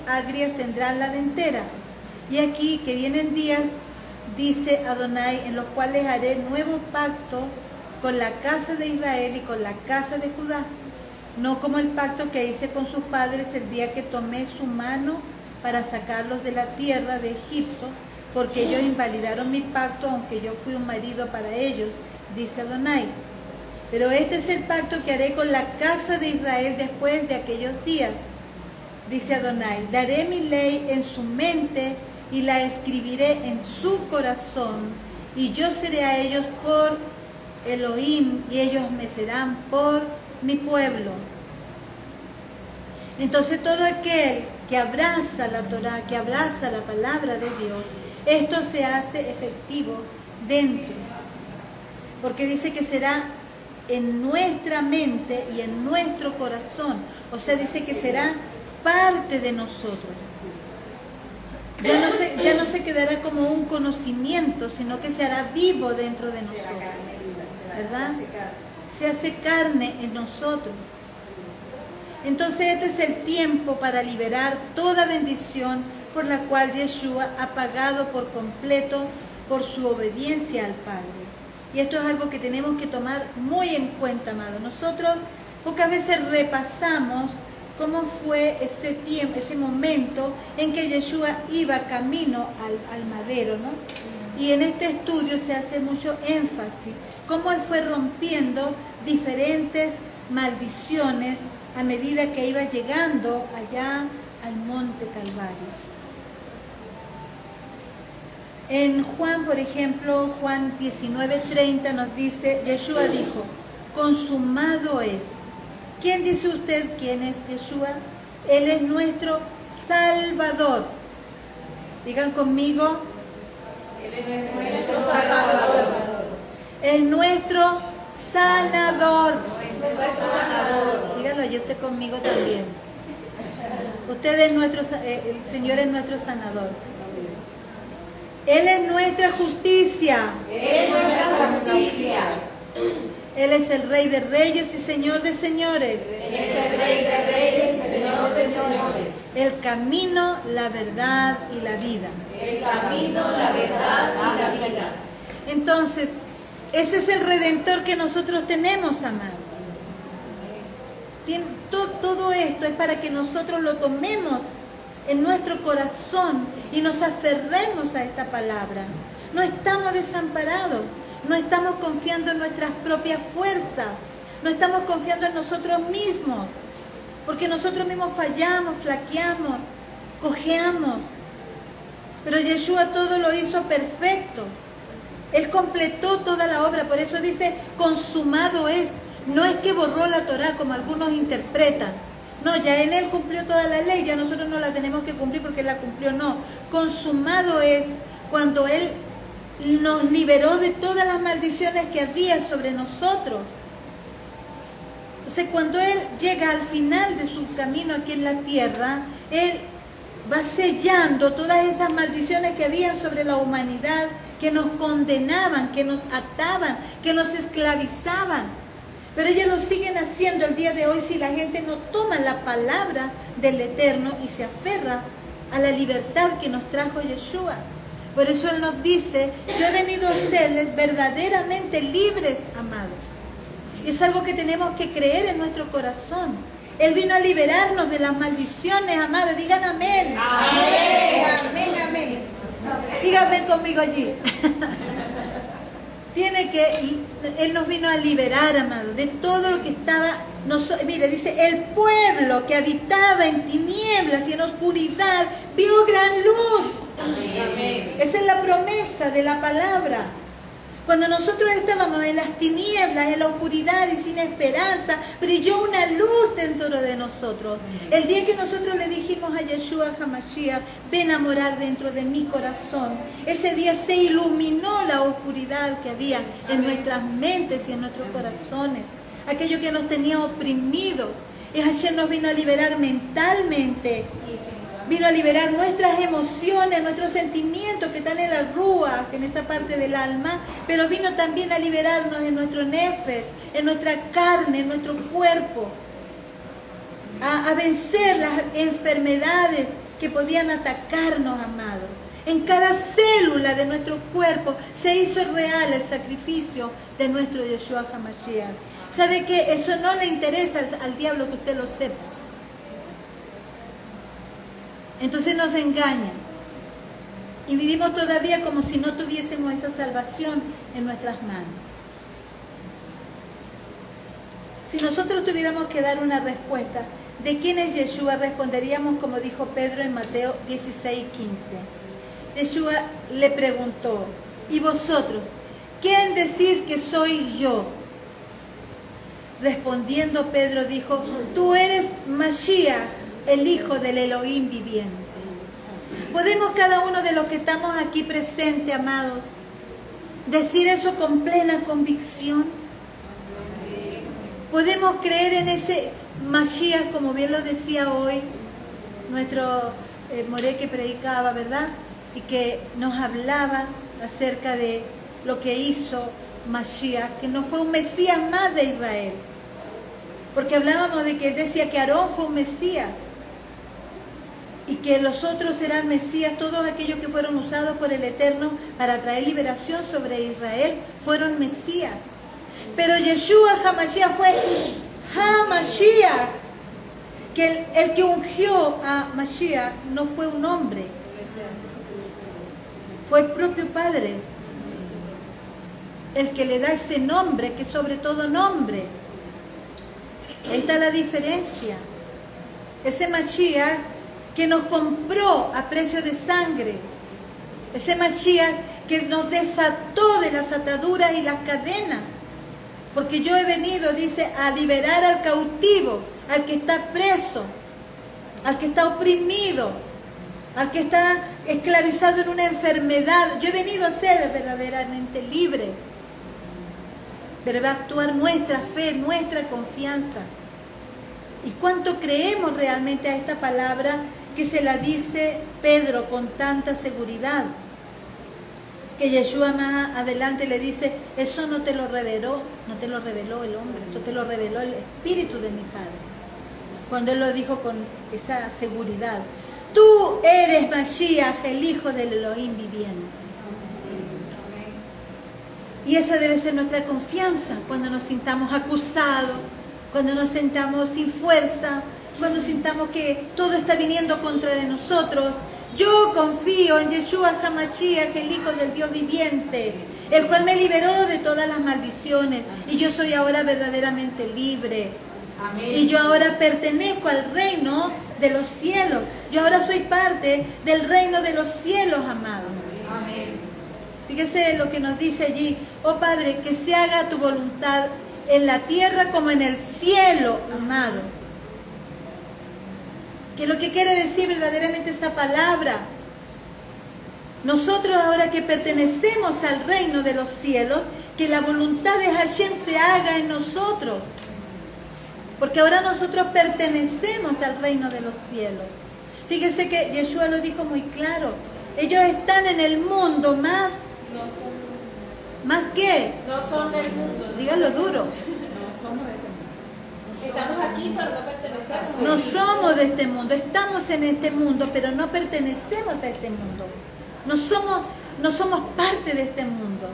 agrias tendrán la dentera. Y aquí que vienen días, dice Adonai, en los cuales haré nuevo pacto con la casa de Israel y con la casa de Judá, no como el pacto que hice con sus padres el día que tomé su mano para sacarlos de la tierra de Egipto, porque ellos invalidaron mi pacto, aunque yo fui un marido para ellos, dice Adonai. Pero este es el pacto que haré con la casa de Israel después de aquellos días, dice Adonai. Daré mi ley en su mente y la escribiré en su corazón, y yo seré a ellos por Elohim, y ellos me serán por mi pueblo. Entonces todo aquel que abraza la Torah, que abraza la palabra de Dios, esto se hace efectivo dentro, porque dice que será en nuestra mente y en nuestro corazón, o sea, dice que será parte de nosotros. Ya no se quedará como un conocimiento, sino que se hará vivo dentro de nosotros, ¿verdad? Se hace carne en nosotros. Entonces este es el tiempo para liberar toda bendición por la cual Yeshua ha pagado por completo por su obediencia al Padre. Y esto es algo que tenemos que tomar muy en cuenta, amados. Nosotros pocas veces repasamos cómo fue ese tiempo, ese momento en que Yeshua iba camino al madero, ¿no? Y en este estudio se hace mucho énfasis, cómo él fue rompiendo diferentes maldiciones a medida que iba llegando allá al monte Calvario. En Juan, por ejemplo, Juan 19:30 nos dice, Yeshua dijo, consumado es. ¿Quién dice usted quién es Yeshua? Él es nuestro Salvador. Digan conmigo. Él es nuestro Salvador. Es nuestro sanador. Sanador. Dígalo allí usted conmigo también. Usted es nuestro, el Señor es nuestro sanador. Él es nuestra justicia. Él es nuestra justicia. Él es el Rey de Reyes y Señor de Señores. Él es el Rey de Reyes y Señor de Señores. El camino, la verdad y la vida. El camino, la verdad y la vida. Entonces, ese es el Redentor que nosotros tenemos, amados. Todo esto es para que nosotros lo tomemos en nuestro corazón y nos aferremos a esta palabra. No estamos desamparados, no estamos confiando en nuestras propias fuerzas, no estamos confiando en nosotros mismos, porque nosotros mismos fallamos, flaqueamos, cojeamos. Pero Yeshua todo lo hizo perfecto. Él completó toda la obra, por eso dice, consumado es. No es que borró la Torah como algunos interpretan. No, ya en Él cumplió toda la ley, ya nosotros no la tenemos que cumplir porque Él la cumplió, no. Consumado es cuando Él nos liberó de todas las maldiciones que había sobre nosotros. Entonces, cuando Él llega al final de su camino aquí en la tierra, Él va sellando todas esas maldiciones que habían sobre la humanidad, que nos condenaban, que nos ataban, que nos esclavizaban. Pero ellos lo siguen haciendo el día de hoy si la gente no toma la palabra del Eterno y se aferra a la libertad que nos trajo Yeshua. Por eso Él nos dice, yo he venido a hacerles verdaderamente libres, amados. Es algo que tenemos que creer en nuestro corazón. Él vino a liberarnos de las maldiciones, amados. Digan amén. Amén, amén, amén. Díganme conmigo allí. Él nos vino a liberar, amados, de todo lo que estaba. Mire, dice, el pueblo que habitaba en tinieblas y en oscuridad vio gran luz. Amén. Esa es la promesa de la palabra. Cuando nosotros estábamos en las tinieblas, en la oscuridad y sin esperanza, brilló una luz dentro de nosotros. El día que nosotros le dijimos a Yeshua HaMashiach, ven a morar dentro de mi corazón, ese día se iluminó la oscuridad que había en nuestras mentes y en nuestros corazones. Aquello que nos tenía oprimidos. Y Hashem nos vino a liberar mentalmente. Vino a liberar nuestras emociones, nuestros sentimientos que están en la rúa, en esa parte del alma, pero vino también a liberarnos en nuestro nefesh, en nuestra carne, en nuestro cuerpo, a vencer las enfermedades que podían atacarnos, amados. En cada célula de nuestro cuerpo se hizo real el sacrificio de nuestro Yeshua HaMashiach. ¿Sabe qué? Eso no le interesa al diablo que usted lo sepa. Entonces nos engañan y vivimos todavía como si no tuviésemos esa salvación en nuestras manos. Si nosotros tuviéramos que dar una respuesta de quién es Yeshua, responderíamos como dijo Pedro en Mateo 16:15. Yeshua le preguntó, ¿y vosotros? ¿Quién decís que soy yo? Respondiendo Pedro dijo, tú eres Mashiach, el Hijo del Elohim viviente. ¿Podemos cada uno de los que estamos aquí presentes, amados, decir eso con plena convicción? ¿Podemos creer en ese Mashiach, como bien lo decía hoy nuestro Moré que predicaba, ¿verdad? Y que nos hablaba acerca de lo que hizo Mashiach, que no fue un Mesías más de Israel. Porque hablábamos de que él decía que Aarón fue un Mesías. Y que los otros serán Mesías, todos aquellos que fueron usados por el Eterno para traer liberación sobre Israel, fueron Mesías. Pero Yeshua HaMashiach fue HaMashiach, que el que ungió a Mashiach no fue un hombre, fue el propio Padre, el que le da ese nombre, que sobre todo nombre. Ahí está la diferencia. Ese Mashiach que nos compró a precio de sangre. Ese Mashiach que nos desató de las ataduras y las cadenas. Porque yo he venido, dice, a liberar al cautivo, al que está preso, al que está oprimido, al que está esclavizado en una enfermedad. Yo he venido a ser verdaderamente libre. Pero va a actuar nuestra fe, nuestra confianza. ¿Y cuánto creemos realmente a esta palabra que se la dice Pedro con tanta seguridad? Que Yeshua más adelante le dice, eso no te lo reveló el hombre, eso te lo reveló el Espíritu de mi Padre. Cuando él lo dijo con esa seguridad. Tú eres Mashiach, el Hijo del Elohim viviente. Y esa debe ser nuestra confianza cuando nos sintamos acusados, cuando nos sintamos sin fuerza, cuando sintamos que todo está viniendo contra de nosotros. Yo confío en Yeshua HaMashiach, el Hijo del Dios viviente, el cual me liberó de todas las maldiciones. Y yo soy ahora verdaderamente libre. Amén. Y yo ahora pertenezco al reino de los cielos. Yo ahora soy parte del reino de los cielos, amados. Amén. Fíjese lo que nos dice allí. Oh Padre, que se haga tu voluntad en la tierra como en el cielo, amado. Que lo que quiere decir verdaderamente esa palabra. Nosotros ahora que pertenecemos al reino de los cielos, que la voluntad de Hashem se haga en nosotros. Porque ahora nosotros pertenecemos al reino de los cielos. Fíjese que Yeshua lo dijo muy claro. Ellos están en el mundo más... ¿Más qué? No son del mundo. Dígalo duro. Estamos aquí, pero no pertenecemos. No somos de este mundo. Estamos en este mundo, pero no pertenecemos a este mundo. No somos no somos parte de este mundo.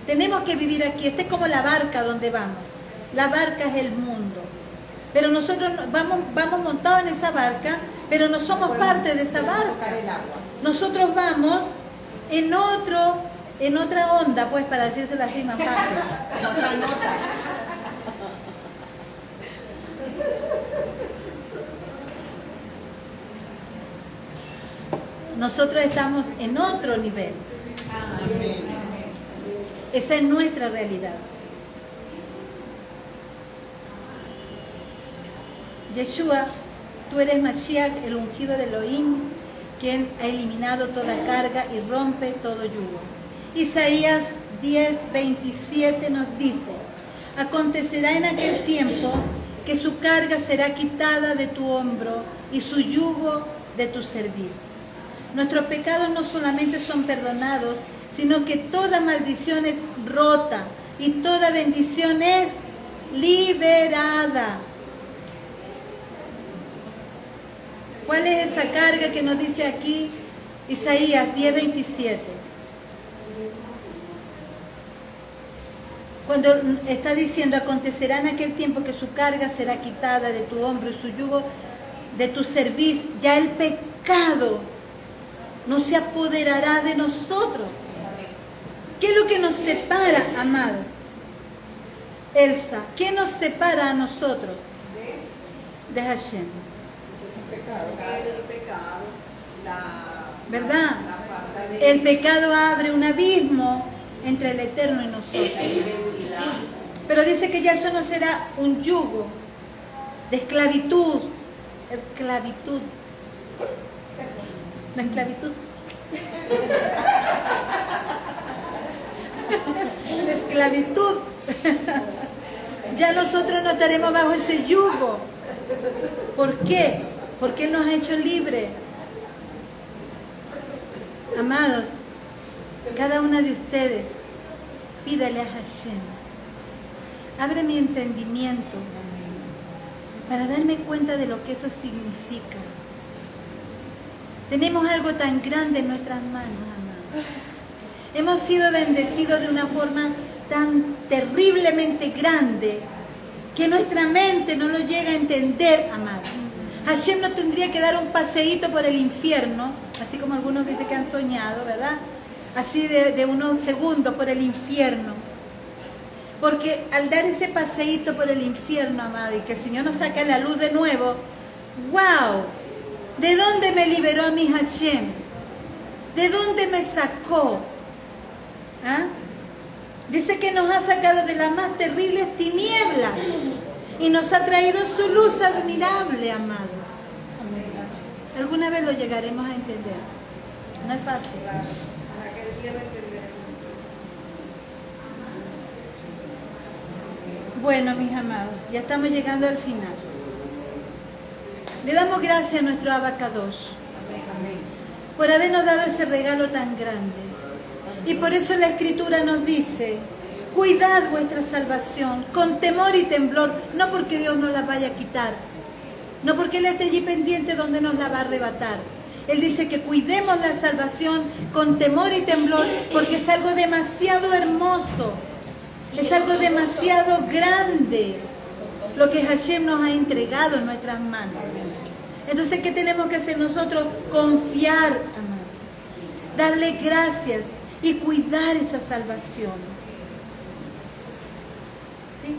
Tenemos que vivir aquí. Esta es como la barca donde vamos. La barca es el mundo. Pero nosotros vamos montados en esa barca, pero no somos parte de esa barca. Tocar el agua. Nosotros vamos en otra onda, pues, para decírselo así más fácil. Otra nota. Nosotros estamos en otro nivel. Esa es nuestra realidad. Yeshua, tú eres Mashiach, el ungido de Elohim, quien ha eliminado toda carga y rompe todo yugo. Isaías 10:27 nos dice: acontecerá en aquel tiempo que su carga será quitada de tu hombro y su yugo de tu cerviz. Nuestros pecados no solamente son perdonados, sino que toda maldición es rota y toda bendición es liberada. ¿Cuál es esa carga que nos dice aquí Isaías 10:27? Cuando está diciendo, acontecerá en aquel tiempo que su carga será quitada de tu hombro y su yugo de tu cerviz, ya el pecado no se apoderará de nosotros. ¿Qué es lo que nos separa, amados? Elsa, ¿qué nos separa a nosotros de Hashem? El pecado, ¿Verdad? la falta de El pecado abre un abismo entre el Eterno y nosotros. inseguridad. Pero dice que ya eso no será un yugo de esclavitud. Esclavitud. La esclavitud. La esclavitud. Ya nosotros no estaremos bajo ese yugo. ¿Por qué? Porque Él nos ha hecho libres. Amados, cada una de ustedes, pídale a Hashem, abre mi entendimiento para darme cuenta de lo que eso significa. Tenemos algo tan grande en nuestras manos, amados. Hemos sido bendecidos de una forma tan terriblemente grande que nuestra mente no lo llega a entender, amados. Hashem no tendría que dar un paseíto por el infierno, así como algunos que dicen que han soñado, ¿verdad? Así de unos segundos por el infierno. Porque al dar ese paseíto por el infierno, amado, y que el Señor nos saque a la luz de nuevo, ¡wow! ¿De dónde me liberó a mi Hashem? ¿De dónde me sacó? ¿Ah? Dice que nos ha sacado de las más terribles tinieblas y nos ha traído su luz admirable, amado. Alguna vez lo llegaremos a entender. No es fácil. Para que el día lo entenderemos. Bueno, mis amados, ya estamos llegando al final. Le damos gracias a nuestro Abacadosh por habernos dado ese regalo tan grande. Y por eso la Escritura nos dice: cuidad vuestra salvación con temor y temblor, no porque Dios nos la vaya a quitar, no porque Él esté allí pendiente donde nos la va a arrebatar. Él dice que cuidemos la salvación con temor y temblor porque es algo demasiado hermoso, es algo demasiado grande lo que Hashem nos ha entregado en nuestras manos. Entonces, ¿qué tenemos que hacer nosotros? Confiar, amado, darle gracias y cuidar esa salvación. ¿Sí?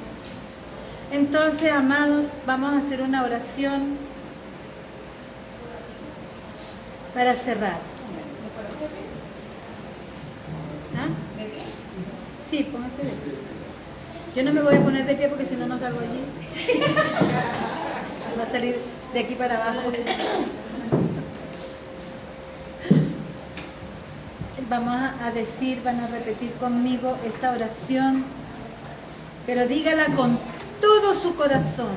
Entonces, amados, vamos a hacer una oración para cerrar. ¿Ah? Sí, póngase de pie. Yo no me voy a poner de pie porque si no, no salgo allí. Va a salir de aquí para abajo. Vamos a decir, van a repetir conmigo esta oración, pero dígala con todo su corazón.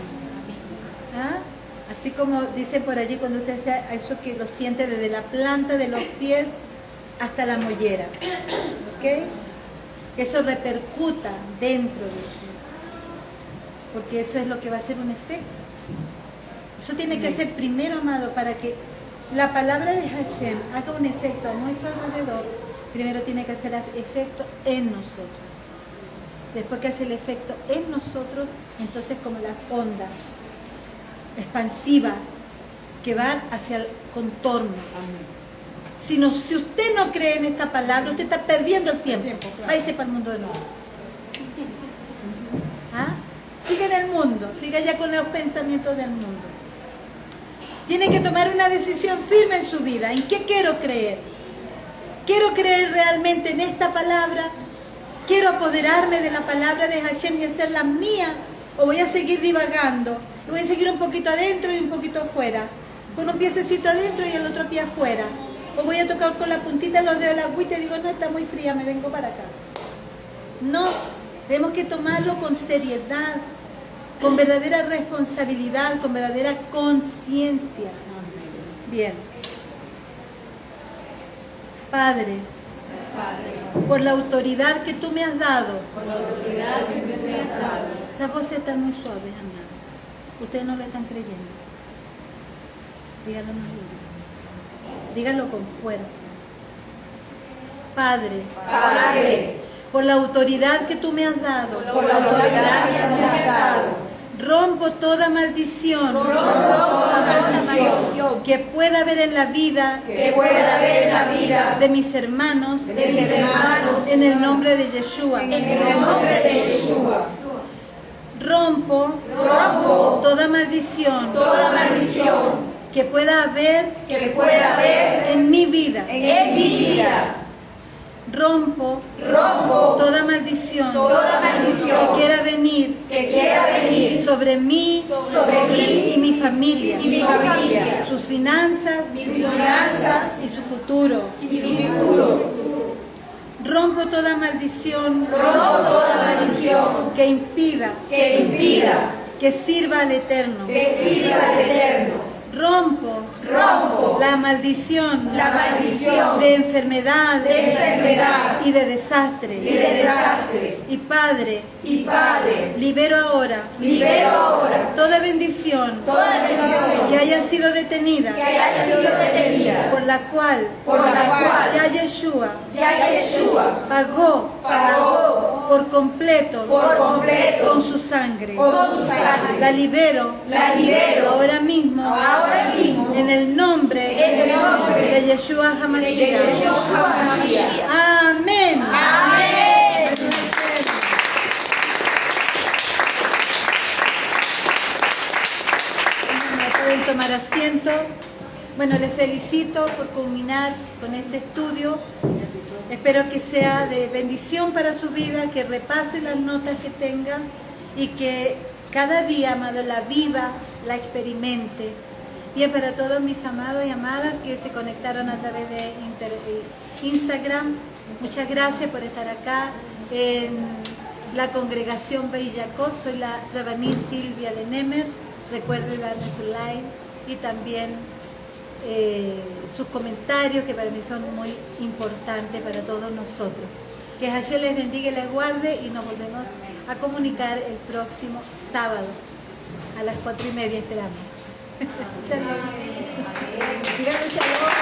¿Ah? Así como dicen por allí, cuando usted sea eso que lo siente desde la planta de los pies hasta la mollera. ¿Ok? Que eso repercuta dentro de usted. Porque eso es lo que va a hacer un efecto. Eso tiene que ser primero, amado, para que la palabra de Hashem haga un efecto a nuestro alrededor. Primero tiene que hacer efecto en nosotros. Después que hace el efecto en nosotros, entonces como las ondas expansivas que van hacia el contorno. Si usted no cree en esta palabra, usted está perdiendo el tiempo. Váyase para el mundo de nuevo. ¿Ah? Siga en el mundo, siga ya con los pensamientos del mundo. Tiene que tomar una decisión firme en su vida. ¿En qué quiero creer? ¿Quiero creer realmente en esta palabra? ¿Quiero apoderarme de la palabra de Hashem y hacerla mía? ¿O voy a seguir divagando? ¿Y voy a seguir un poquito adentro y un poquito afuera? Con un piececito adentro y el otro pie afuera. ¿O voy a tocar con la puntita de los dedos de la agüita y digo, no, está muy fría, me vengo para acá? No, tenemos que tomarlo con seriedad, con verdadera responsabilidad, con verdadera conciencia. Bien. Padre, por la autoridad que tú me has dado, esas voces están muy suaves, amado. Ustedes no lo están creyendo. Díganlo más duro. Díganlo con fuerza. Padre, por la autoridad que tú me has dado, rompo toda maldición, que pueda haber en la vida, de mis hermanos, en el nombre de Yeshua. Rompo toda maldición que pueda haber en mi vida. Rompo toda maldición que quiera venir sobre mí y mi familia, sus finanzas y su futuro. Rompo toda maldición que impida que sirva al Eterno. Rompo la maldición de enfermedad y de desastre. Y Padre, libero ahora toda bendición que haya sido detenida, por la cual ya Yeshua pagó por completo con su sangre. La libero ahora mismo en el nombre de Yeshua HaMashiach. Amén. Pueden tomar asiento. Bueno, les felicito por culminar con este estudio. Espero que sea de bendición para su vida, que repasen las notas que tengan y que cada día, amado, la viva, la experimente. Bien, para todos mis amados y amadas que se conectaron a través de Instagram, muchas gracias por estar acá en la congregación Beit Jacob. Soy la Rabaní Silvia de Nemer. Recuerden darme su like y también sus comentarios, que para mí son muy importantes para todos nosotros. Que Hashem les bendiga y les guarde, y nos volvemos a comunicar el próximo sábado a las 4:30, esperamos. Shalom. Díganme shalom.